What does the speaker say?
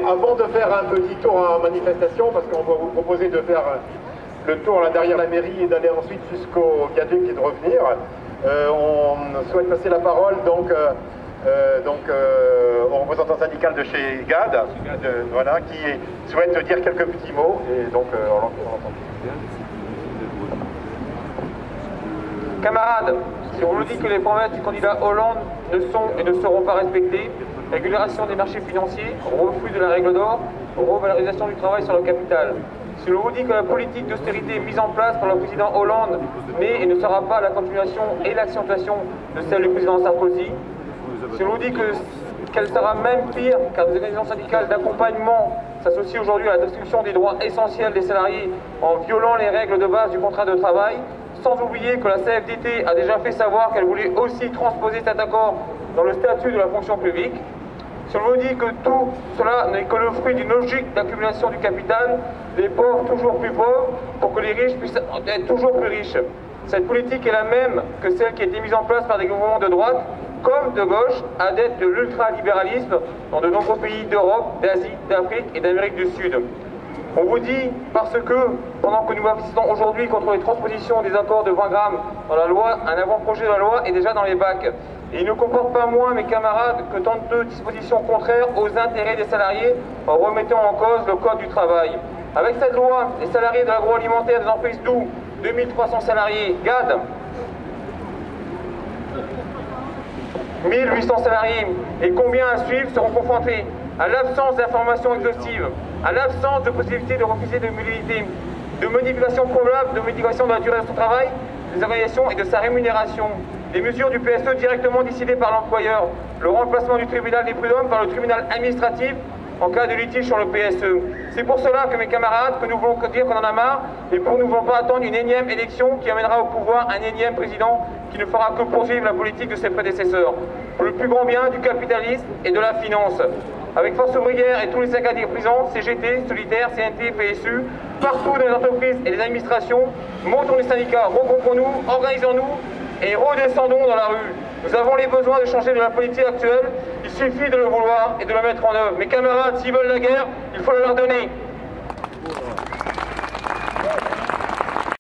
avant de faire un petit tour en manifestation, parce qu'on va vous proposer de faire le tour là derrière la mairie et d'aller ensuite jusqu'au viaduc et de revenir, on souhaite passer la parole donc au représentant syndical de chez GAD, voilà, qui souhaite dire quelques petits mots, et donc on l'entend. Camarades, si on nous dit que les promesses du candidat Hollande ne sont et ne seront pas respectées, régulation des marchés financiers, refus de la règle d'or, revalorisation du travail sur le capital. Si l'on vous dit que la politique d'austérité mise en place par le président Hollande n'est et ne sera pas la continuation et l'accentuation de celle du président Sarkozy, si l'on vous dit qu'elle sera même pire car des organisations syndicales d'accompagnement s'associent aujourd'hui à la destruction des droits essentiels des salariés en violant les règles de base du contrat de travail, sans oublier que la CFDT a déjà fait savoir qu'elle voulait aussi transposer cet accord dans le statut de la fonction publique. Si on nous dit que tout cela n'est que le fruit d'une logique d'accumulation du capital, les pauvres toujours plus pauvres, pour que les riches puissent être toujours plus riches. Cette politique est la même que celle qui a été mise en place par des gouvernements de droite, comme de gauche, adeptes de l'ultralibéralisme dans de nombreux pays d'Europe, d'Asie, d'Afrique et d'Amérique du Sud. On vous dit parce que, pendant que nous manifestons aujourd'hui contre les transpositions des accords de 20 grammes dans la loi, un avant-projet de la loi est déjà dans les bacs. Et il ne comporte pas moins, mes camarades, que tant de dispositions contraires aux intérêts des salariés en remettant en cause le Code du travail. Avec cette loi, les salariés de l'agroalimentaire des entreprises Doux, 2300 salariés, GAD, 1800 salariés, et combien à suivre seront confrontés à l'absence d'informations exhaustives, à l'absence de possibilité de refuser de mobilité, de modification probable, de modification de la durée de son travail, des organisations et de sa rémunération, des mesures du PSE directement décidées par l'employeur, le remplacement du tribunal des prud'hommes par le tribunal administratif en cas de litige sur le PSE. C'est pour cela que mes camarades, que nous voulons dire qu'on en a marre, et pour nous ne voulons pas attendre une énième élection qui amènera au pouvoir un énième président qui ne fera que poursuivre la politique de ses prédécesseurs, pour le plus grand bien du capitalisme et de la finance. Avec Force ouvrière et tous les syndicats présents, CGT, Solidaire, CNT, PSU, partout dans les entreprises et les administrations, montons les syndicats, regroupons-nous, organisons-nous et redescendons dans la rue. Nous avons les besoins de changer de la politique actuelle, il suffit de le vouloir et de la mettre en œuvre. Mes camarades, s'ils veulent la guerre, il faut la leur donner.